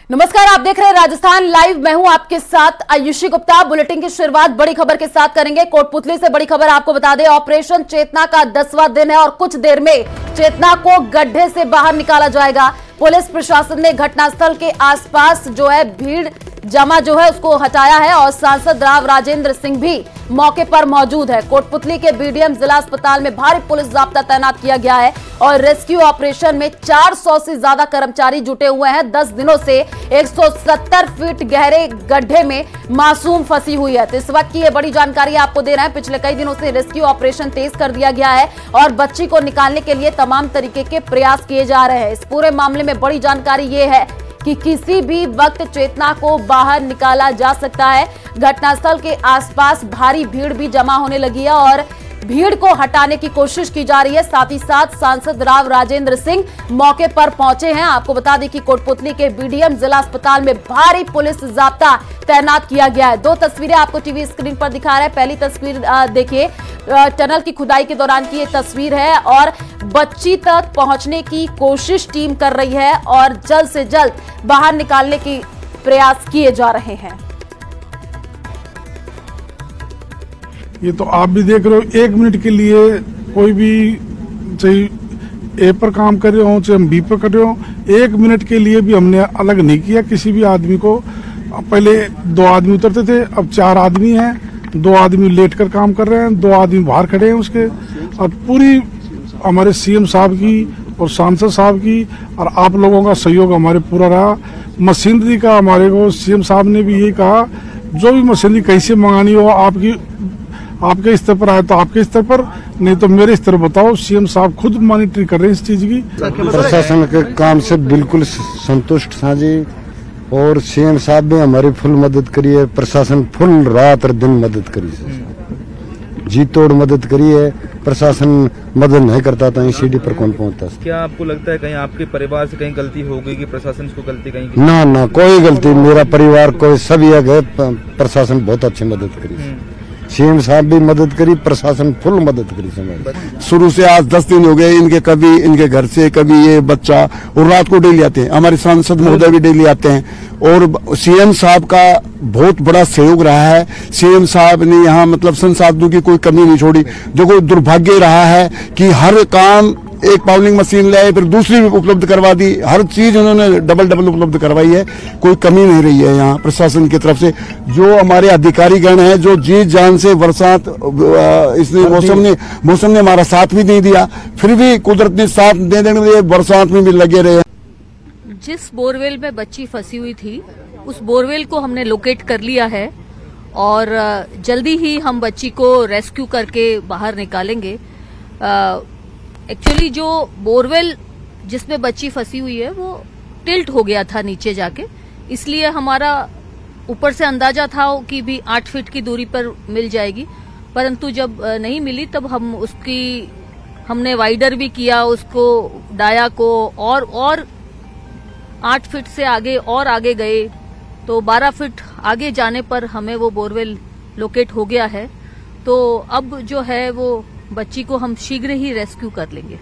नमस्कार, आप देख रहे हैं राजस्थान लाइव। मैं हूं आपके साथ आयुषी गुप्ता। बुलेटिन की शुरुआत बड़ी खबर के साथ करेंगे। कोटपुतली से बड़ी खबर आपको बता दें, ऑपरेशन चेतना का 10वां दिन है और कुछ देर में चेतना को गड्ढे से बाहर निकाला जाएगा। पुलिस प्रशासन ने घटनास्थल के आसपास जो है भीड़ जमा जो है उसको हटाया है और सांसद राव राजेंद्र सिंह भी मौके पर मौजूद है। कोटपुतली के बीडीएम जिला अस्पताल में भारी पुलिस जाब्ता तैनात किया गया है और रेस्क्यू ऑपरेशन में 400 से ज्यादा कर्मचारी जुटे हुए हैं। 10 दिनों से 170 फीट गहरे गड्ढे में मासूम फंसी हुई है। तो इस वक्त की ये बड़ी जानकारी आपको दे रहे हैं। पिछले कई दिनों से रेस्क्यू ऑपरेशन तेज कर दिया गया है और बच्ची को निकालने के लिए तमाम तरीके के प्रयास किए जा रहे हैं। इस पूरे मामले में बड़ी जानकारी ये है कि किसी भी वक्त चेतना को बाहर निकाला जा सकता है। घटनास्थल के आसपास भारी भीड़ भी जमा होने लगी है और भीड़ को हटाने की कोशिश की जा रही है। साथ ही साथ सांसद राव राजेंद्र सिंह मौके पर पहुंचे हैं। आपको बता दें कि कोटपुतली के बीडीएम जिला अस्पताल में भारी पुलिस जाब्ता तैनात किया गया है। 2 तस्वीरें आपको टीवी स्क्रीन पर दिखा रहा है। पहली तस्वीर देखिए, टनल की खुदाई के दौरान की ये तस्वीर है और बच्ची तक पहुंचने की कोशिश टीम कर रही है और जल्द से जल्द बाहर निकालने की प्रयास किए जा रहे हैं। ये तो आप भी देख रहे हो, 1 मिनट के लिए कोई भी चाहे ए पर काम कर रहे हो चाहे हम बी पर कर रहे हो, 1 मिनट के लिए भी हमने अलग नहीं किया किसी भी आदमी को। पहले 2 आदमी उतरते थे, अब 4 आदमी हैं। 2 आदमी लेटकर काम कर रहे हैं, 2 आदमी बाहर खड़े हैं उसके। और पूरी हमारे सीएम साहब की और सांसद साहब की और आप लोगों का सहयोग हमारे पूरा रहा। मशीनरी का हमारे को सीएम साहब ने भी यही कहा, जो भी मशीनरी कैसे मंगानी हो आपके स्तर पर आए तो आपके स्तर पर, नहीं तो मेरे स्तर बताओ। सीएम साहब खुद मॉनिटरिंग कर रहे हैं इस चीज की। प्रशासन के काम से बिल्कुल संतुष्ट था जी और सीएम साहब भी हमारी फुल मदद करी है। प्रशासन फुल रात और दिन मदद करी है, जी तोड़ मदद करी है। प्रशासन मदद नहीं करता था सीडी पर कौन पहुंचता। क्या आपको लगता है कहीं आपके परिवार से कहीं गलती हो गई कि प्रशासन को गलती कहीं की? ना कोई गलती, मेरा परिवार कोई सभी है। प्रशासन बहुत अच्छी मदद करी, सीएम साहब भी मदद करी, प्रशासन फुल मदद करी। शुरू से आज 10 दिन हो गए इनके, कभी इनके घर से कभी ये बच्चा, और रात को डेली आते हैं। हमारे सांसद महोदय भी डेली आते हैं और सीएम साहब का बहुत बड़ा सहयोग रहा है। सीएम साहब ने यहाँ मतलब संसाधनों की कोई कमी नहीं छोड़ी। जो कोई दुर्भाग्य रहा है कि हर काम एक पावलिंग मशीन लाए फिर दूसरी भी उपलब्ध करवा दी, हर चीज उन्होंने डबल उपलब्ध करवाई है। कोई कमी नहीं रही है यहाँ प्रशासन की तरफ से। जो हमारे अधिकारी गण हैं जो जी जान से बरसात इसने मौसम ने हमारा साथ भी नहीं दिया, फिर भी कुदरत ने साथ दे देने के लिए बरसात में भी लगे रहे। जिस बोरवेल में बच्ची फंसी हुई थी उस बोरवेल को हमने लोकेट कर लिया है और जल्दी ही हम बच्ची को रेस्क्यू करके बाहर निकालेंगे। एक्चुअली जो बोरवेल जिसमें बच्ची फंसी हुई है वो टिल्ट हो गया था नीचे जाके, इसलिए हमारा ऊपर से अंदाजा था कि भी 8 फीट की दूरी पर मिल जाएगी, परंतु जब नहीं मिली तब हमने वाइडर भी किया उसको, डाया को, और 8 फीट से आगे गए तो 12 फीट आगे जाने पर हमें वो बोरवेल लोकेट हो गया है। तो अब जो है वो बच्ची को हम शीघ्र ही रेस्क्यू कर लेंगे।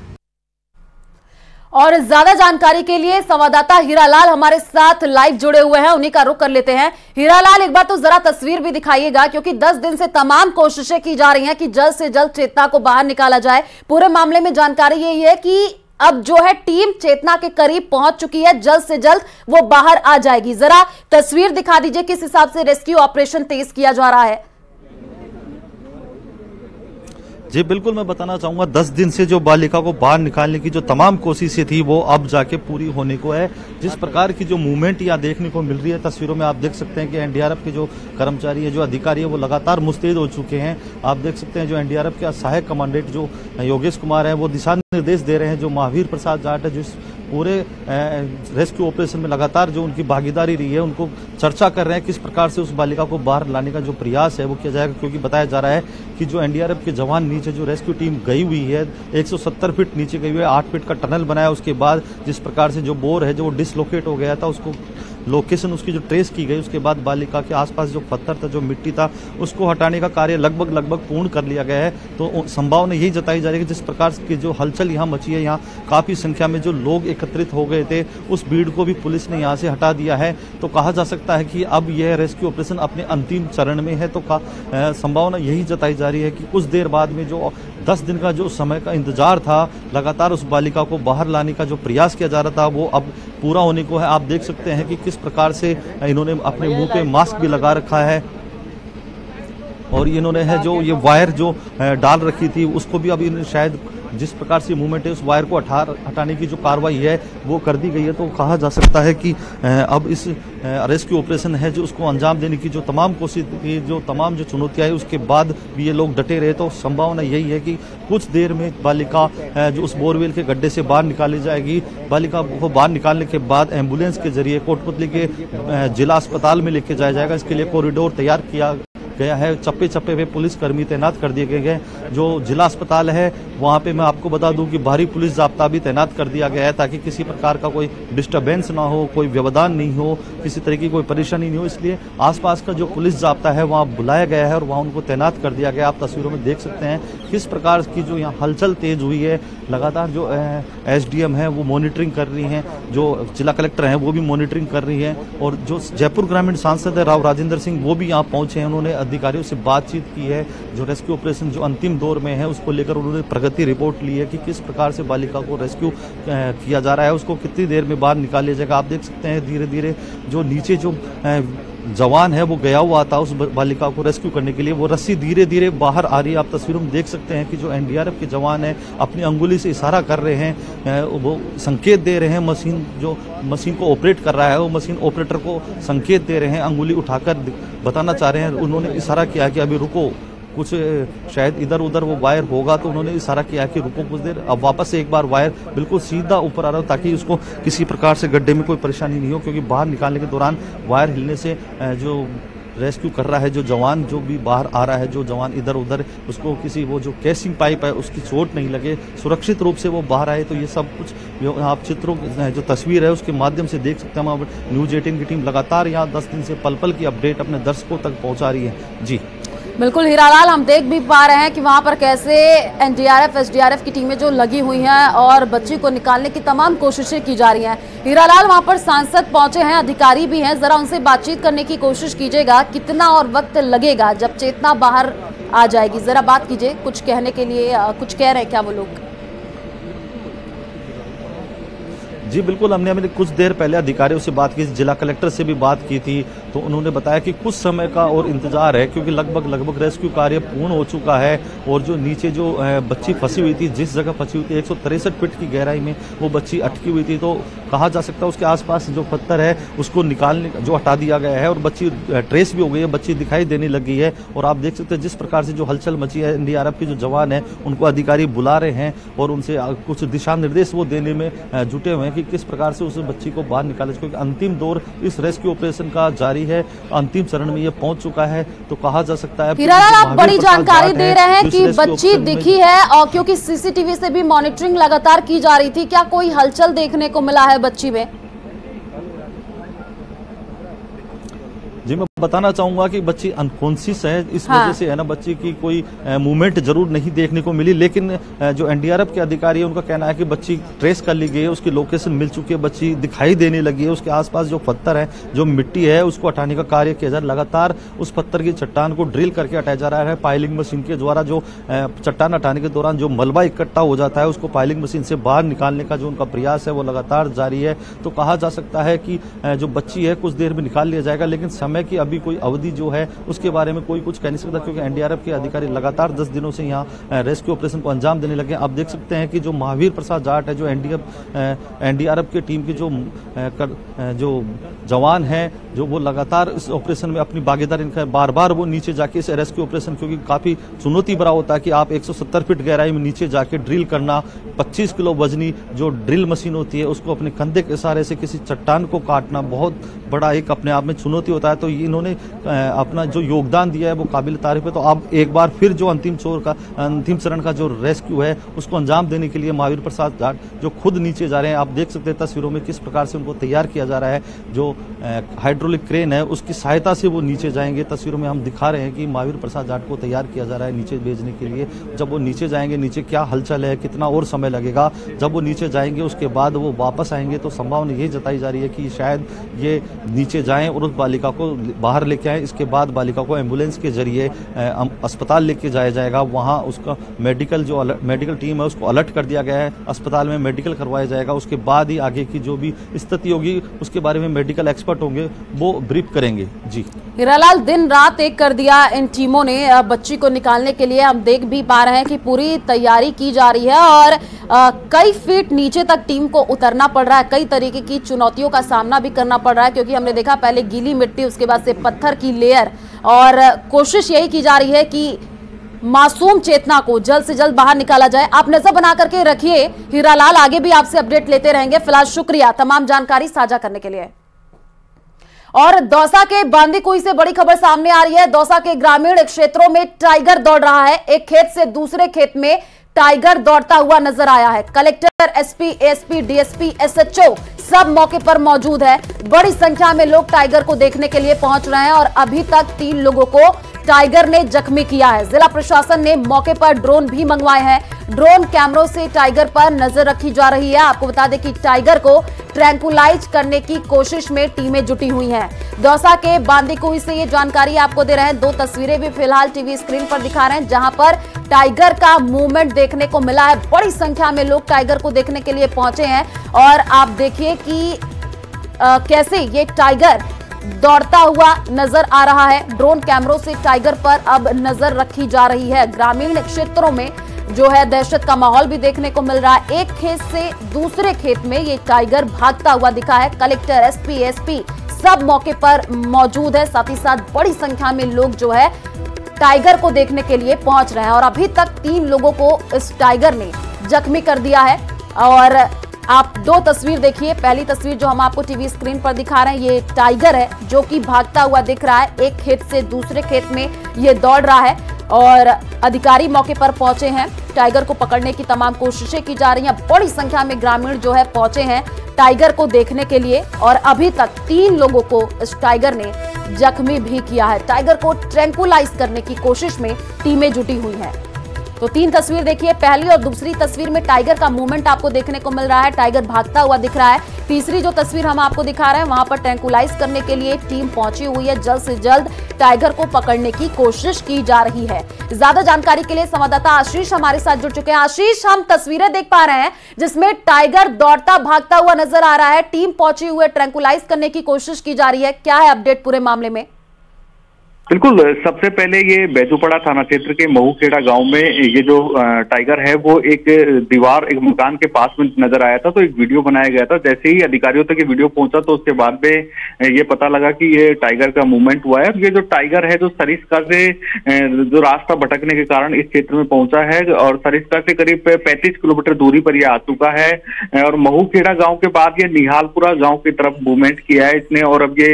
और ज्यादा जानकारी के लिए संवाददाता हीरालाल हमारे साथ लाइव जुड़े हुए हैं, उन्हीं का रुख कर लेते हैं। हीरालाल, एक बार तो जरा तस्वीर भी दिखाइएगा, क्योंकि 10 दिन से तमाम कोशिशें की जा रही हैं कि जल्द से जल्द चेतना को बाहर निकाला जाए। पूरे मामले में जानकारी यही है कि अब जो है टीम चेतना के करीब पहुंच चुकी है, जल्द से जल्द वो बाहर आ जाएगी। जरा तस्वीर दिखा दीजिए, किस हिसाब से रेस्क्यू ऑपरेशन तेज किया जा रहा है। जी बिल्कुल, मैं बताना चाहूंगा 10 दिन से जो बालिका को बाहर निकालने की जो तमाम कोशिशें थी वो अब जाके पूरी होने को है। जिस प्रकार की जो मूवमेंट यहाँ देखने को मिल रही है, तस्वीरों में आप देख सकते हैं कि एनडीआरएफ के जो कर्मचारी है, जो अधिकारी है, वो लगातार मुस्तैद हो चुके हैं। आप देख सकते हैं जो एनडीआरएफ के सहायक कमांडेंट जो योगेश कुमार है वो दिशा निर्देश दे रहे हैं। जो महावीर प्रसाद जाट है जो पूरे रेस्क्यू ऑपरेशन में लगातार जो उनकी भागीदारी रही है, उनको चर्चा कर रहे हैं किस प्रकार से उस बालिका को बाहर लाने का जो प्रयास है वो किया जाएगा। क्योंकि बताया जा रहा है कि जो एनडीआरएफ के जवान नीचे जो रेस्क्यू टीम गई हुई है 170 फीट नीचे गई हुई है, 8 फीट का टनल बनाया। उसके बाद जिस प्रकार से जो बोर है जो डिसलोकेट हो गया था उसको लोकेशन उसकी जो ट्रेस की गई, उसके बाद बालिका के आसपास जो पत्थर था, जो मिट्टी था, उसको हटाने का कार्य लगभग पूर्ण कर लिया गया है। तो संभावना यही जताई जा रही है कि जिस प्रकार की जो हलचल यहाँ मची है, यहाँ काफी संख्या में जो लोग एकत्रित हो गए थे, उस भीड़ को भी पुलिस ने यहाँ से हटा दिया है। तो कहा जा सकता है कि अब यह रेस्क्यू ऑपरेशन अपने अंतिम चरण में है। तो संभावना यही जताई जा रही है कि कुछ देर बाद में जो 10 दिन का जो समय का इंतजार था, लगातार उस बालिका को बाहर लाने का जो प्रयास किया जा रहा था, वो अब पूरा होने को है। आप देख सकते हैं कि किस प्रकार से इन्होंने अपने मुंह पे मास्क भी लगा रखा है और इन्होंने है जो ये वायर जो डाल रखी थी, उसको भी अभी शायद जिस प्रकार से मूवमेंट है, उस वायर को हटाने की जो कार्रवाई है वो कर दी गई है। तो कहा जा सकता है कि अब इस रेस्क्यू ऑपरेशन है जो उसको अंजाम देने की जो तमाम कोशिश की, जो तमाम जो चुनौतियां है, उसके बाद भी ये लोग डटे रहे। तो संभावना यही है कि कुछ देर में बालिका जो उस बोरवेल के गड्ढे से बाहर निकाली जाएगी। बालिका को बाहर निकालने के बाद एम्बुलेंस के जरिए कोटपुतली के जिला अस्पताल में लेके जाया जाएगा। इसके लिए कॉरिडोर तैयार किया गया है, चप्पे चप्पे पे पुलिस कर्मी तैनात कर दिए गए हैं। जो जिला अस्पताल है वहां पे मैं आपको बता दूं कि भारी पुलिस जाब्ता भी तैनात कर दिया गया है, ताकि किसी प्रकार का कोई डिस्टरबेंस ना हो, कोई व्यवधान नहीं हो, किसी तरह की कोई परेशानी नहीं हो। इसलिए आसपास का जो पुलिस जाब्ता है वहां बुलाया गया है और वहां उनको तैनात कर दिया गया। आप तस्वीरों में देख सकते हैं किस प्रकार की जो यहाँ हलचल तेज हुई है। लगातार जो SDM है वो मॉनिटरिंग कर रही हैं, जो जिला कलेक्टर हैं वो भी मॉनिटरिंग कर रही हैं, और जो जयपुर ग्रामीण सांसद है राव राजेंद्र सिंह वो भी यहाँ पहुंचे हैं। उन्होंने अधिकारियों से बातचीत की है। जो रेस्क्यू ऑपरेशन जो अंतिम दौर में है उसको लेकर उन्होंने प्रगति रिपोर्ट ली है कि किस प्रकार से बालिका को रेस्क्यू किया जा रहा है, उसको कितनी देर में बाहर निकाल लिया जाएगा। आप देख सकते हैं धीरे धीरे जो नीचे जो जवान है वो गया हुआ था उस बालिका को रेस्क्यू करने के लिए, वो रस्सी धीरे धीरे बाहर आ रही है। आप तस्वीरों में देख सकते हैं कि जो NDRF के जवान है अपनी अंगुली से इशारा कर रहे हैं, वो संकेत दे रहे हैं। मशीन को ऑपरेट कर रहा है वो मशीन ऑपरेटर को संकेत दे रहे हैं, अंगुली उठाकर बताना चाह रहे हैं। उन्होंने इशारा किया कि अभी रुको, कुछ शायद इधर उधर वो वायर होगा, तो उन्होंने इशारा किया कि रुको कुछ देर। अब वापस से एक बार वायर बिल्कुल सीधा ऊपर आ रहा हो ताकि उसको किसी प्रकार से गड्ढे में कोई परेशानी नहीं हो, क्योंकि बाहर निकालने के दौरान वायर हिलने से जो रेस्क्यू कर रहा है जो जवान जो भी बाहर आ रहा है, जो जवान इधर उधर, उसको किसी वो जो केसिंग पाइप है उसकी चोट नहीं लगे, सुरक्षित रूप से वो बाहर आए। तो ये सब कुछ आप चित्रों जो तस्वीर है उसके माध्यम से देख सकते हैं। हम न्यूज 18 की टीम लगातार यहाँ 10 दिन से पल पल की अपडेट अपने दर्शकों तक पहुँचा रही है। जी बिल्कुल हीरालाल, हम देख भी पा रहे हैं कि वहां पर कैसे NDRF SDRF की टीमें जो लगी हुई हैं और बच्ची को निकालने की तमाम कोशिशें की जा रही हैं। हीरालाल, वहां पर सांसद पहुंचे हैं, अधिकारी भी हैं, जरा उनसे बातचीत करने की कोशिश कीजिएगा। कितना और वक्त लगेगा जब चेतना बाहर आ जाएगी, जरा बात कीजिए। कुछ कहने के लिए कुछ कह रहे हैं क्या वो लोग? जी बिल्कुल, हमने कुछ देर पहले अधिकारियों से बात की, जिला कलेक्टर से भी बात की थी, तो उन्होंने बताया कि कुछ समय का और इंतजार है, क्योंकि लगभग रेस्क्यू कार्य पूर्ण हो चुका है। और जो नीचे जो बच्ची फंसी हुई थी, जिस जगह फंसी हुई थी 163 फीट की गहराई में वो बच्ची अटकी हुई थी, तो कहा जा सकता है उसके आसपास जो पत्थर है उसको निकालने जो हटा दिया गया है और बच्ची ट्रेस भी हो गई है, बच्ची दिखाई देने लगी है। और आप देख सकते हैं जिस प्रकार से जो हलचल मची है, NDRF के जो जवान है उनको अधिकारी बुला रहे हैं और उनसे कुछ दिशा निर्देश वो देने में जुटे हुए हैं कि किस प्रकार से उस बच्ची को बाहर निकाले, क्योंकि अंतिम दौर इस रेस्क्यू ऑपरेशन का जारी है, अंतिम चरण में ये पहुंच चुका है। तो कहा जा सकता है हीरालाल, आप बड़ी जानकारी दे रहे हैं कि बच्ची दिखी है, और क्योंकि CCTV से भी मॉनिटरिंग लगातार की जा रही थी, क्या कोई हलचल देखने को मिला है बच्ची में? जी मैं बताना चाहूंगा कि बच्ची अनकॉन्शियस है, इस वजह से है ना बच्ची की कोई मूवमेंट जरूर नहीं देखने को मिली। लेकिन जो NDRF के अधिकारी है उनका कहना है कि बच्ची ट्रेस कर ली गई है, उसकी लोकेशन मिल चुकी है, बच्ची दिखाई देने लगी है। उसके आसपास जो पत्थर है, जो मिट्टी है, उसको हटाने का कार्य किया जा रहा है। लगातार उस पत्थर की चट्टान को ड्रिल करके हटाया जा रहा है। पाइलिंग मशीन के द्वारा जो चट्टान हटाने के दौरान जो मलबा इकट्ठा हो जाता है उसको पाइलिंग मशीन से बाहर निकालने का जो उनका प्रयास है वो लगातार जारी है। तो कहा जा सकता है कि जो बच्ची है कुछ देर में निकाल लिया जाएगा, लेकिन समय की अभी कोई अवधि जो है उसके बारे में कोई कुछ कह नहीं सकता, क्योंकि NDRF के अधिकारी लगातार 10 दिनों से यहाँ रेस्क्यू ऑपरेशन को अंजाम देने लगे। आप देख सकते हैं कि जो महावीर प्रसाद जाट है, जो NDRF की टीम के जो जवान हैं, जो वो लगातार इस ऑपरेशन में अपनी भागीदारी बार बार वो नीचे जाके इस रेस्क्यू ऑपरेशन, क्योंकि काफी चुनौती भरा होता है कि आप 170 फीट गहराई में नीचे जाके ड्रिल करना, 25 किलो वजनी जो ड्रिल मशीन होती है उसको अपने कंधे के सहारे से किसी चट्टान को काटना बहुत बड़ा एक अपने आप में चुनौती होता है। तो इन्होंने अपना जो योगदान दिया है वो काबिल तारीफ है। तो अब एक बार फिर जो अंतिम चरण का जो रेस्क्यू है उसको अंजाम देने के लिए महावीर प्रसाद जाट जो खुद नीचे जा रहे हैं। आप देख सकते हैं तस्वीरों में किस प्रकार से इनको तैयार किया जा रहा है। जो हाइड्रोलिक क्रेन है उसकी सहायता से वो नीचे जाएंगे। तस्वीरों में हम दिखा रहे हैं कि महावीर प्रसाद जाट को तैयार किया जा रहा है नीचे भेजने के लिए। जब वो नीचे जाएंगे, नीचे क्या हलचल है, कितना और समय लगेगा, जब वो नीचे जाएंगे उसके बाद वो वापस आएंगे, तो संभावना यही जताई जा रही है कि शायद ये नीचे जाएं और उस बालिका को बाहर लेके आएं। इसके बाद बालिका को एम्बुलेंस के जरिए अस्पताल लेके जाया जाएगा। वहाँ उसका मेडिकल टीम है उसको अलर्ट कर दिया गया है। अस्पताल में मेडिकल करवाया जाएगा। उसके बाद ही आगे की जो भी स्थिति होगी उसके बारे में मेडिकल एक्सपर्ट होंगे वो ब्रीफ करेंगे। जी हीरालाल, दिन रात एक कर दिया इन टीमों ने बच्ची को निकालने के लिए। हम देख भी पा रहे हैं कि पूरी तैयारी की जा रही है और कई फीट नीचे तक टीम को उतरना पड़ रहा है। कई तरीके की चुनौतियों का सामना भी करना पड़ रहा है, क्योंकि हमने देखा पहले गीली मिट्टी, उसके बाद से पत्थर की लेयर, और कोशिश यही की जा रही है कि मासूम चेतना को जल्द से जल्द बाहर निकाला जाए। आप नजर बना करके रखिए हीरालाल, आगे भी आपसे अपडेट लेते रहेंगे। फिलहाल शुक्रिया तमाम जानकारी साझा करने के लिए। और दौसा के बांदीकुई से बड़ी खबर सामने आ रही है। दौसा के ग्रामीण क्षेत्रों में टाइगर दौड़ रहा है। एक खेत से दूसरे खेत में टाइगर दौड़ता हुआ नजर आया है। Collector, SP, ASP, DSP, SHO सब मौके पर मौजूद है। बड़ी संख्या में लोग टाइगर को देखने के लिए पहुंच रहे हैं और अभी तक 3 लोगों को टाइगर ने जख्मी किया है। जिला प्रशासन ने मौके पर ड्रोन भी मंगवाए हैं। ड्रोन कैमरों से टाइगर पर नजर रखी जा रही है। आपको बता दें कि टाइगर को ट्रैंकुलाइज करने की कोशिश में टीमें जुटी हुई हैं। दौसा के बांदीकुई से ये जानकारी आपको दे रहे हैं। 2 तस्वीरें भी फिलहाल टीवी स्क्रीन पर दिखा रहे हैं, जहां पर टाइगर का मूवमेंट देखने को मिला है। बड़ी संख्या में लोग टाइगर को देखने के लिए पहुंचे हैं और आप देखिए कि कैसे ये टाइगर दौड़ता हुआ नजर आ रहा है। ड्रोन कैमरों से टाइगर पर अब नजर रखी जा रही है। ग्रामीण क्षेत्रों में जो है दहशत का माहौल भी देखने को मिल रहा है। एक खेत से दूसरे खेत में ये टाइगर भागता हुआ दिखा है। कलेक्टर, एसपी, एसपी सब मौके पर मौजूद है। साथ ही साथ बड़ी संख्या में लोग जो है टाइगर को देखने के लिए पहुंच रहे हैं और अभी तक 3 लोगों को इस टाइगर ने जख्मी कर दिया है। और आप 2 तस्वीर देखिए। पहली तस्वीर जो हम आपको टीवी स्क्रीन पर दिखा रहे हैं, ये टाइगर है जो कि भागता हुआ दिख रहा है। एक खेत से दूसरे खेत में ये दौड़ रहा है और अधिकारी मौके पर पहुंचे हैं। टाइगर को पकड़ने की तमाम कोशिशें की जा रही हैं। बड़ी संख्या में ग्रामीण जो है पहुंचे हैं टाइगर को देखने के लिए और अभी तक 3 लोगों को इस टाइगर ने जख्मी भी किया है। टाइगर को ट्रैंकुलाइज करने की कोशिश में टीमें जुटी हुई हैं। तो 3 तस्वीर देखिए। पहली और दूसरी तस्वीर में टाइगर का मूवमेंट आपको देखने को मिल रहा है। टाइगर भागता हुआ दिख रहा है। तीसरी जो तस्वीर हम आपको दिखा रहे हैं, वहां पर ट्रैंकुलाइज करने के लिए टीम पहुंची हुई है। जल्द से जल्द टाइगर को पकड़ने की कोशिश की जा रही है। ज्यादा जानकारी के लिए संवाददाता आशीष हमारे साथ जुड़ चुके हैं। आशीष, हम तस्वीरें देख पा रहे हैं जिसमें टाइगर दौड़ता भागता हुआ नजर आ रहा है। टीम पहुंची हुई है, ट्रैंकुलाइज करने की कोशिश की जा रही है। क्या है अपडेट पूरे मामले में? बिल्कुल, सबसे पहले ये बैजूपड़ा थाना क्षेत्र के महूखेड़ा गांव में ये जो टाइगर है वो एक दीवार, एक मकान के पास में नजर आया था, तो एक वीडियो बनाया गया था। जैसे ही अधिकारियों तक ये वीडियो पहुंचा तो उसके बाद में ये पता लगा कि ये टाइगर का मूवमेंट हुआ है। ये जो टाइगर है जो सरिस्का से जो रास्ता भटकने के कारण इस क्षेत्र में पहुंचा है और सरिस्का से करीब 35 किलोमीटर दूरी पर यह आ चुका है और महूखेड़ा गाँव के बाद ये निहालपुरा गाँव की तरफ मूवमेंट किया है इसने और अब ये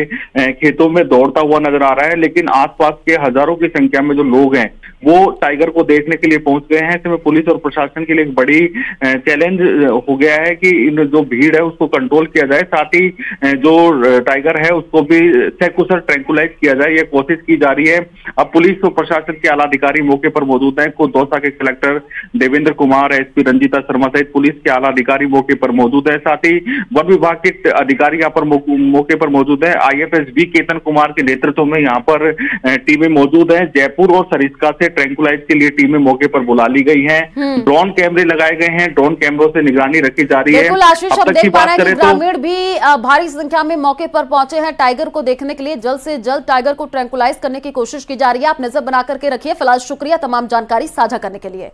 खेतों में दौड़ता हुआ नजर आ रहा है। लेकिन आसपास के हजारों की संख्या में जो लोग हैं वो टाइगर को देखने के लिए पहुंच गए हैं। इसमें पुलिस और प्रशासन के लिए एक बड़ी चैलेंज हो गया है कि इन जो भीड़ है उसको कंट्रोल किया जाए, साथ ही जो टाइगर है उसको भी सकुशल ट्रैंकुलाइज किया जाए, ये कोशिश की जा रही है। अब पुलिस और प्रशासन के आला अधिकारी मौके पर मौजूद हैं। खुद दौसा के कलेक्टर देवेंद्र कुमार, एसपी रंजीता शर्मा सहित पुलिस के आला अधिकारी मौके पर मौजूद है। साथ ही वन विभाग के अधिकारी यहाँ पर मौके पर मौजूद है। IFS V केतन कुमार के नेतृत्व में यहाँ पर टीमें मौजूद हैं। जयपुर और सरिस्का से ट्रैंकुलाइज के लिए टीमें मौके पर बुला ली गई हैं। ड्रोन कैमरे लगाए गए हैं, ड्रोन कैमरों से निगरानी रखी जा रही है। बिल्कुल आशीष, हम देख पा रहे हैं कि ग्रामीण भी भारी संख्या में मौके पर पहुंचे हैं टाइगर को देखने के लिए। जल्द से जल्द टाइगर को ट्रैंकुलाइज करने की कोशिश की जा रही है। आप नजर बना करके रखिए। फिलहाल शुक्रिया तमाम जानकारी साझा करने के लिए।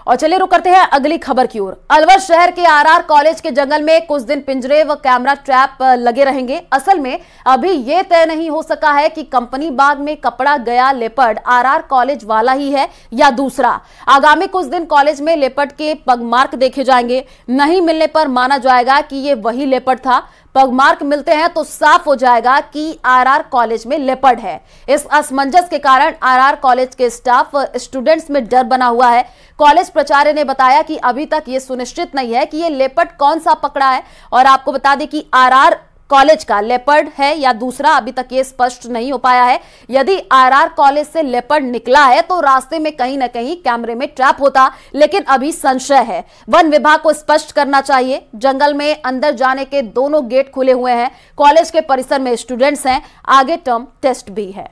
और चलिए रुक करते हैं अगली खबर की ओर। अलवर शहर के RR कॉलेज के जंगल में कुछ दिन पिंजरे व कैमरा ट्रैप लगे रहेंगे। असल में अभी यह तय नहीं हो सका है कि कंपनी बाग में कपड़ा गया लेपर्ड RR कॉलेज वाला ही है या दूसरा। आगामी कुछ दिन कॉलेज में लेपर्ड के पगमार्क देखे जाएंगे। नहीं मिलने पर माना जाएगा कि यह वही लेपर्ड था। पगमार्क मिलते हैं तो साफ हो जाएगा कि आरआर कॉलेज में लेपर्ड है। इस असमंजस के कारण आरआर कॉलेज के स्टाफ स्टूडेंट्स में डर बना हुआ है। कॉलेज प्राचार्य ने बताया कि अभी तक ये सुनिश्चित नहीं है कि ये लेपर्ड कौन सा पकड़ा है, और आपको बता दें कि आरआर कॉलेज का लेपर्ड है या दूसरा, अभी तक ये स्पष्ट नहीं हो पाया है। यदि आरआर कॉलेज से लेपर्ड निकला है तो रास्ते में कहीं ना कहीं कैमरे में ट्रैप होता, लेकिन अभी संशय है। वन विभाग को स्पष्ट करना चाहिए। जंगल में अंदर जाने के दोनों गेट खुले हुए हैं। कॉलेज के परिसर में स्टूडेंट्स हैं। आगे टर्म टेस्ट भी है।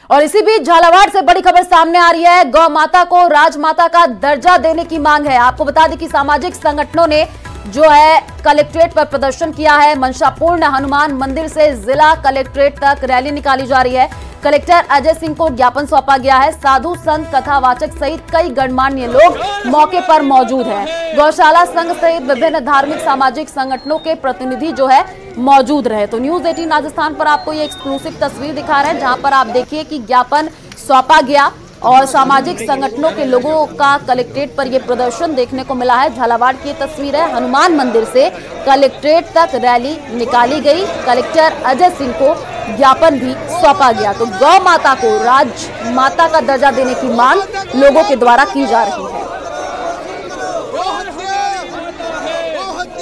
और इसी बीच झालावाड़ से बड़ी खबर सामने आ रही है। गौ माता को राजमाता का दर्जा देने की मांग है। आपको बता दें कि सामाजिक संगठनों ने जो है कलेक्ट्रेट पर प्रदर्शन किया है। मंशापूर्ण हनुमान मंदिर से जिला कलेक्ट्रेट तक रैली निकाली जा रही है। कलेक्टर अजय सिंह को ज्ञापन सौंपा गया है। साधु संत कथावाचक सहित कई गणमान्य लोग मौके पर मौजूद हैं। गौशाला संघ सहित विभिन्न धार्मिक सामाजिक संगठनों के प्रतिनिधि जो है मौजूद रहे। तो न्यूज 18 राजस्थान पर आपको ये एक्सक्लूसिव तस्वीर दिखा रहे हैं, जहां पर आप देखिए कि ज्ञापन सौंपा गया और सामाजिक संगठनों के लोगों का कलेक्ट्रेट पर यह प्रदर्शन देखने को मिला है। झालावाड़ की तस्वीर है। हनुमान मंदिर से कलेक्ट्रेट तक रैली निकाली गई। कलेक्टर अजय सिंह को ज्ञापन भी सौंपा गया। तो गौ माता को राजमाता का दर्जा देने की मांग लोगों के द्वारा की जा रही है।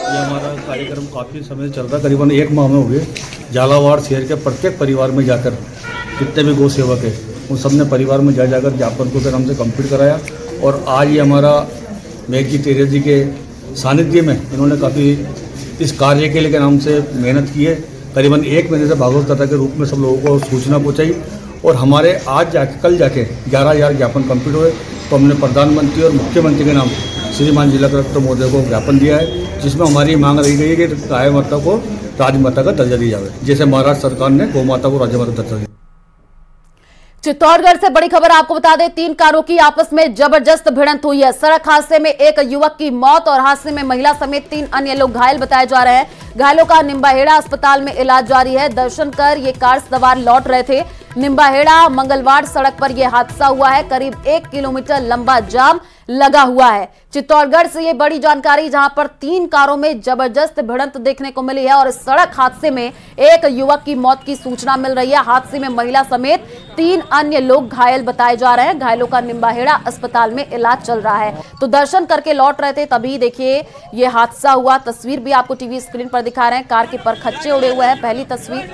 ये हमारा कार्यक्रम काफ़ी समय चल रहा है, करीबन 1 माह में हो गए। झालावाड़ शहर के प्रत्येक परिवार में जाकर जितने भी गौ सेवक है उन सब ने परिवार में जाकर ज्ञापन को फिर हमसे कंप्लीट कराया। और आज ये हमारा मेघजी तेरे जी के सानिध्य में इन्होंने काफ़ी इस कार्य के लिए नाम से मेहनत की है। करीबन 1 महीने से भागवत कथा के रूप में सब लोगों को सूचना पहुँचाई और हमारे आज जाके कल जाके 11,000 ज्ञापन कंप्लीट हुए। तो हमने प्रधानमंत्री और मुख्यमंत्री के नाम श्रीमान जिला कलेक्टर महोदय को ज्ञापन दिया है, जिसमें हमारी मांग रही गई है कि गाय माता को राजमाता का दर्जा दिया जाए, जैसे महाराष्ट्र सरकार ने गौ माता को राजमाता का दर्जा दिया। चित्तौड़गढ़ से बड़ी खबर आपको बता दें, 3 कारों की आपस में जबरदस्त भिड़ंत हुई है। सड़क हादसे में एक युवक की मौत और हादसे में महिला समेत 3 अन्य लोग घायल बताए जा रहे हैं। घायलों का निम्बाहेड़ा अस्पताल में इलाज जारी है। दर्शन कर ये कार सवार लौट रहे थे। निम्बाहेड़ा मंगलवार सड़क पर यह हादसा हुआ है। करीब 1 किलोमीटर लंबा जाम लगा हुआ है। चित्तौड़गढ़ से ये बड़ी जानकारी, जहां पर 3 कारों में जबरदस्त भिड़ंत देखने को मिली है और इस सड़क हादसे में एक युवक की मौत की सूचना मिल रही है। हादसे में महिला समेत 3 अन्य लोग घायल बताए जा रहे हैं। घायलों का निम्बाहेड़ा अस्पताल में इलाज चल रहा है। तो दर्शन करके लौट रहे थे, तभी देखिए ये हादसा हुआ। तस्वीर भी आपको टीवी स्क्रीन पर दिखा रहे हैं। कार के परखच्चे उड़े हुए हैं। पहली तस्वीर।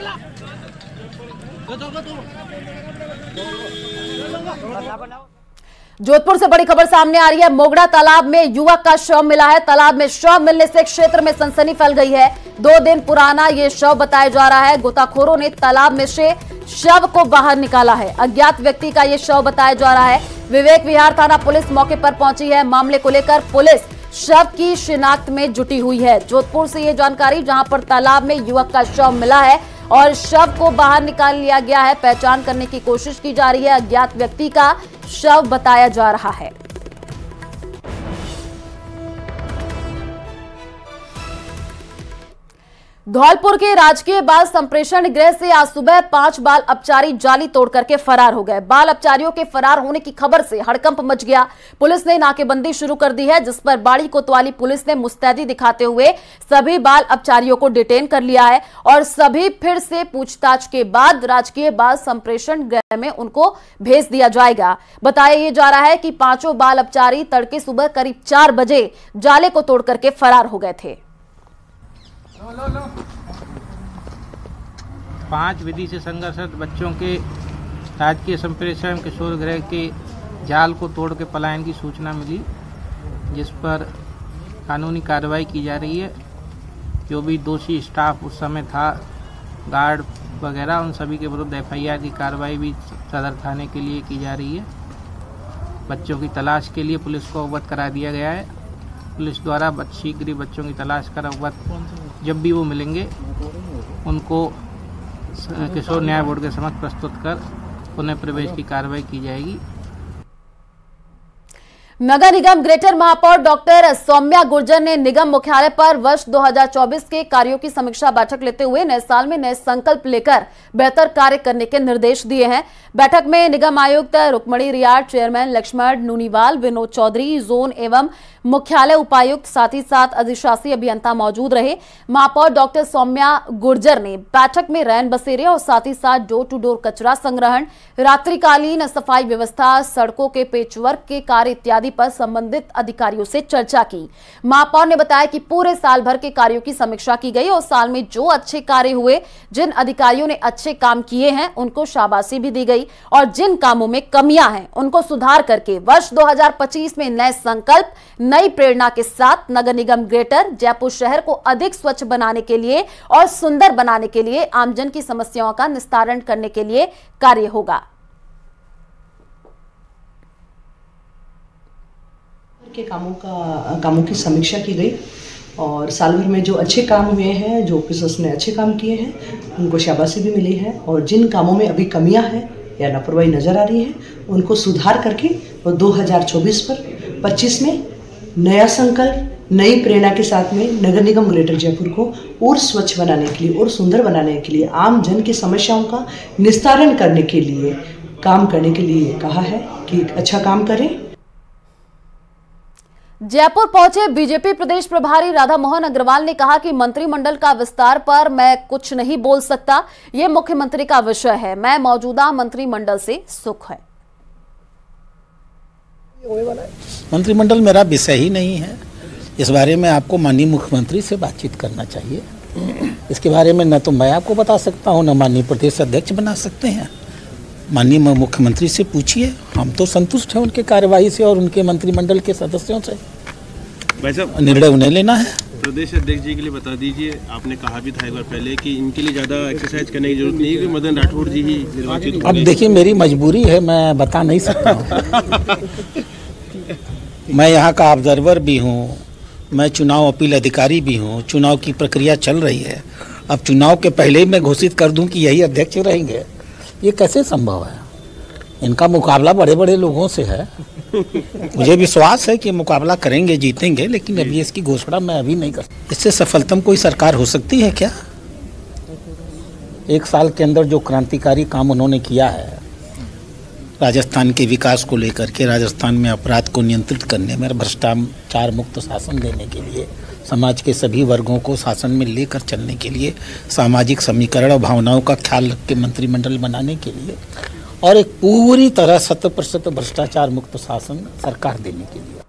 जोधपुर से बड़ी खबर सामने आ रही है। मोगड़ा तालाब में युवक का शव मिला है। तालाब में शव मिलने से क्षेत्र में सनसनी फैल गई है। 2 दिन पुराना ये शव बताया जा रहा है। गोताखोरों ने तालाब में से शव को बाहर निकाला है। अज्ञात व्यक्ति का ये शव बताया जा रहा है। विवेक विहार थाना पुलिस मौके पर पहुंची है। मामले को लेकर पुलिस शव की शिनाख्त में जुटी हुई है। जोधपुर से ये जानकारी, जहां पर तालाब में युवक का शव मिला है और शव को बाहर निकाल लिया गया है। पहचान करने की कोशिश की जा रही है। अज्ञात व्यक्ति का शव बताया जा रहा है। धौलपुर के राजकीय बाल संप्रेषण गृह से आज सुबह 5 बाल अपचारी जाली तोड़ करके फरार हो गए। बाल अपचारियों के फरार होने की खबर से हड़कंप मच गया। पुलिस ने नाकेबंदी शुरू कर दी है, जिस पर बाड़ी कोतवाली पुलिस ने मुस्तैदी दिखाते हुए सभी बाल अपचारियों को डिटेन कर लिया है और सभी फिर से पूछताछ के बाद राजकीय बाल संप्रेषण गृह में उनको भेज दिया जाएगा। बताया ये जा रहा है कि 5 बाल अपचारी तड़के सुबह करीब 4 बजे जाले को तोड़ करके फरार हो गए थे। 5 विधि से संघर्षरत बच्चों के राजकीय संप्रेषण किशोर गृह के जाल को तोड़ के पलायन की सूचना मिली, जिस पर कानूनी कार्रवाई की जा रही है। जो भी दोषी स्टाफ उस समय था, गार्ड वगैरह, उन सभी के विरुद्ध FIR की कार्रवाई भी सदर थाने के लिए की जा रही है। बच्चों की तलाश के लिए पुलिस को अवगत करा दिया गया है। पुलिस द्वारा शीघ्र ही बच्चों की तलाश कर अवगत जब भी वो मिलेंगे उनको किशोर न्याय बोर्ड के समक्ष प्रस्तुत कर पुनः प्रवेश की कार्रवाई की जाएगी। नगर निगम ग्रेटर महापौर डॉक्टर सौम्या गुर्जर ने निगम मुख्यालय पर वर्ष 2024 के कार्यों की समीक्षा बैठक लेते हुए नए साल में नए संकल्प लेकर बेहतर कार्य करने के निर्देश दिए हैं। बैठक में निगम आयुक्त रुक्मणी रियाड़, चेयरमैन लक्ष्मण नूनीवाल, विनोद चौधरी, जोन एवं मुख्यालय उपायुक्त साथ ही साथ अधिशासी अभियंता मौजूद रहे। महापौर डॉक्टर सौम्या गुर्जर ने बैठक में रैन बसेरे और साथ ही साथ डोर टू डोर कचरा संग्रहण, रात्रिकालीन सफाई व्यवस्था, सड़कों के पेचवर्क के कार्य इत्यादि पर संबंधित अधिकारियों से चर्चा की। महापौर ने बताया कि पूरे साल भर के कार्यों की समीक्षा की गई और साल में जो अच्छे कार्य हुए, जिन अधिकारियों ने अच्छे काम किए हैं उनको शाबाशी भी दी गई और जिन कामों में कमियां हैं उनको सुधार करके वर्ष 2025 में नए संकल्प, नई प्रेरणा के साथ नगर निगम ग्रेटर जयपुर शहर को अधिक स्वच्छ बनाने के लिए और सुंदर बनाने के लिए आमजन की समस्याओं का निस्तारण करने के लिए कार्य होगा। के कामों की समीक्षा की गई और साल भर में जो अच्छे काम हुए हैं, जो ऑफिसर्स ने अच्छे काम किए हैं उनको शाबाशी भी मिली है और जिन कामों में अभी कमियां हैं या लापरवाही नजर आ रही है उनको सुधार करके और 2024 में नया संकल्प, नई प्रेरणा के साथ में नगर निगम ग्रेटर जयपुर को और स्वच्छ बनाने के लिए और सुंदर बनाने के लिए, आम जन की समस्याओं का निस्तारण करने के लिए काम करने के लिए कहा है कि अच्छा काम करें। जयपुर पहुंचे बीजेपी प्रदेश प्रभारी राधा मोहन अग्रवाल ने कहा कि मंत्रिमंडल का विस्तार पर मैं कुछ नहीं बोल सकता, ये मुख्यमंत्री का विषय है, मैं मौजूदा मंत्रिमंडल से सुख है। मंत्रिमंडल मेरा विषय ही नहीं है, इस बारे में आपको माननीय मुख्यमंत्री से बातचीत करना चाहिए। इसके बारे में न तो मैं आपको बता सकता हूं, न माननीय प्रदेश अध्यक्ष बना सकते हैं। माननीय मुख्यमंत्री से पूछिए, हम तो संतुष्ट हैं उनके कार्यवाही से और उनके मंत्रिमंडल के सदस्यों से। निर्णय उन्हें लेना है। प्रदेश अध्यक्ष जी के लिए बता दीजिए, आपने कहा भी था एक बार पहले कि इनके लिए ज़्यादा एक्सरसाइज करने की जरूरत नहीं है, क्योंकि मदन राठौड़ जी ही निर्वाचित। अब देखिए, मेरी मजबूरी है, मैं बता नहीं सकता हूँ। मैं यहाँ का ऑब्जर्वर भी हूँ, मैं चुनाव अपील अधिकारी भी हूँ, चुनाव की प्रक्रिया चल रही है। अब चुनाव के पहले ही मैं घोषित कर दूँ कि यही अध्यक्ष रहेंगे, ये कैसे संभव है? इनका मुकाबला बड़े बड़े लोगों से है। मुझे विश्वास है कि मुकाबला करेंगे, जीतेंगे, लेकिन अभी इसकी घोषणा मैं अभी नहीं कर सकता। इससे सफलतम कोई सरकार हो सकती है क्या? एक साल के अंदर जो क्रांतिकारी काम उन्होंने किया है राजस्थान के विकास को लेकर के, राजस्थान में अपराध को नियंत्रित करने में, भ्रष्टाचार मुक्त शासन देने के लिए, समाज के सभी वर्गों को शासन में लेकर चलने के लिए, सामाजिक समीकरण और भावनाओं का ख्याल रख के मंत्रिमंडल बनाने के लिए और एक पूरी तरह 100% भ्रष्टाचार मुक्त शासन सरकार देने के लिए।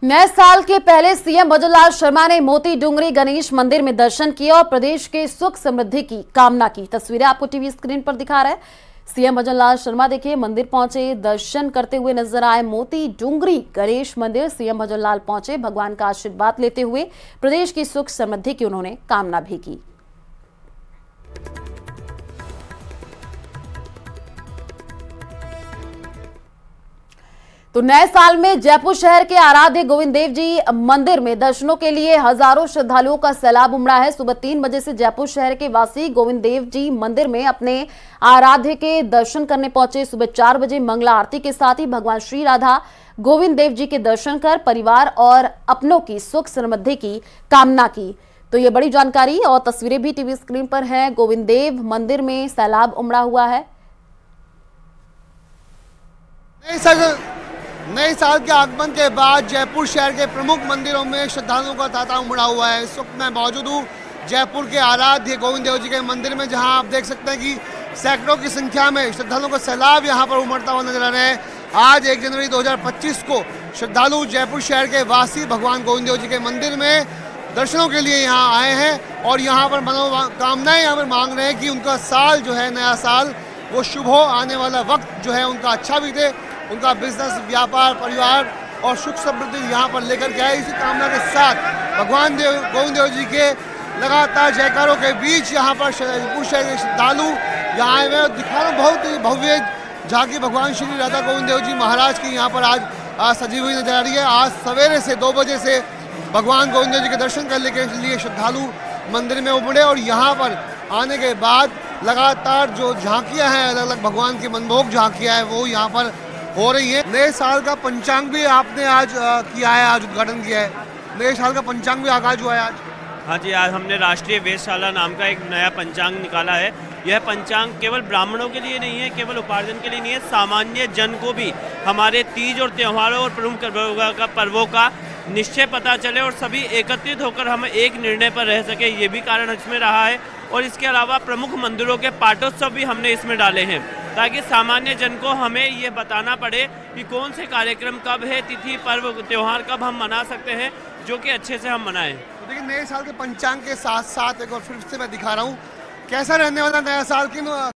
नए साल के पहले सीएम भजनलाल शर्मा ने मोती डूंगरी गणेश मंदिर में दर्शन किया और प्रदेश के सुख समृद्धि की कामना की। तस्वीरें आपको टीवी स्क्रीन पर दिखा रहा है। सीएम भजनलाल शर्मा देखिए मंदिर पहुंचे, दर्शन करते हुए नजर आए। मोती डूंगरी गणेश मंदिर सीएम भजनलाल पहुंचे, भगवान का आशीर्वाद लेते हुए प्रदेश की सुख समृद्धि की उन्होंने कामना भी की। तो नए साल में जयपुर शहर के आराध्य गोविंद देव जी मंदिर में दर्शनों के लिए हजारों श्रद्धालुओं का सैलाब उमड़ा है। सुबह 3 बजे से जयपुर शहर के वासी गोविंद देव जी मंदिर में अपने आराध्य के दर्शन करने पहुंचे। सुबह 4 बजे मंगला आरती के साथ ही भगवान श्री राधा गोविंद देव जी के दर्शन कर परिवार और अपनों की सुख समृद्धि की कामना की। तो ये बड़ी जानकारी और तस्वीरें भी टीवी स्क्रीन पर है। गोविंद देव मंदिर में सैलाब उमड़ा हुआ है। नए साल के आगमन के बाद जयपुर शहर के प्रमुख मंदिरों में श्रद्धालुओं का तांता उमड़ा हुआ है। इस वक्त मैं मौजूद हूँ जयपुर के आराध्य गोविंद देव जी के मंदिर में, जहां आप देख सकते हैं कि सैकड़ों की संख्या में श्रद्धालुओं का सैलाब यहां पर उमड़ता हुआ नजर आ रहा है। आज 1 जनवरी 2025 को श्रद्धालु जयपुर शहर के वासी भगवान गोविंद देव जी के मंदिर में दर्शनों के लिए यहाँ आए हैं और यहाँ पर मनोकामनाएं यहाँ पर मांग रहे हैं कि उनका साल जो है, नया साल, वो शुभ हो, आने वाला वक्त जो है उनका अच्छा बीते, उनका बिजनेस, व्यापार, परिवार और सुख समृद्धि यहाँ पर लेकर के आए। इसी कामना के साथ भगवान गोविंद देव जी के लगातार जयकारों के बीच यहाँ पर जयपुर शहर के श्रद्धालु यहाँ आए हुए। दिखा रहा बहुत ही भव्य झांकी भगवान श्री राधा गोविंद देव जी महाराज की यहाँ पर आज सजी हुई नजर आ रही है। आज सवेरे से 2 बजे से भगवान गोविंद देव जी के दर्शन करने के लिए श्रद्धालु मंदिर में उमड़े और यहाँ पर आने के बाद लगातार जो झांकियाँ हैं, अलग अलग भगवान की मनमोहक झांकियाँ हैं, वो यहाँ पर हो रही है। नए साल का पंचांग भी आपने आज किया है, आज उद्घाटन किया है। नए साल का पंचांग भी आगाज हुआ है आज। हाँ जी, आज हमने राष्ट्रीय वेधशाला नाम का एक नया पंचांग निकाला है यह पंचांग केवल ब्राह्मणों के लिए नहीं है, केवल उपार्जन के लिए नहीं है, सामान्य जन को भी हमारे तीज और त्योहारों और प्रमुख पर्वों का निश्चय पता चले और सभी एकत्रित होकर हम एक निर्णय पर रह सके, ये भी कारण इसमें रहा है। और इसके अलावा प्रमुख मंदिरों के पाटोत्सव भी हमने इसमें डाले हैं, ताकि सामान्य जन को हमें ये बताना पड़े कि कौन से कार्यक्रम कब है, तिथि पर्व त्योहार कब हम मना सकते हैं, जो कि अच्छे से हम मनाएं। तो देखिए, नए साल के पंचांग के साथ साथ एक और फिर से मैं दिखा रहा हूँ कैसा रहने वाला नया साल।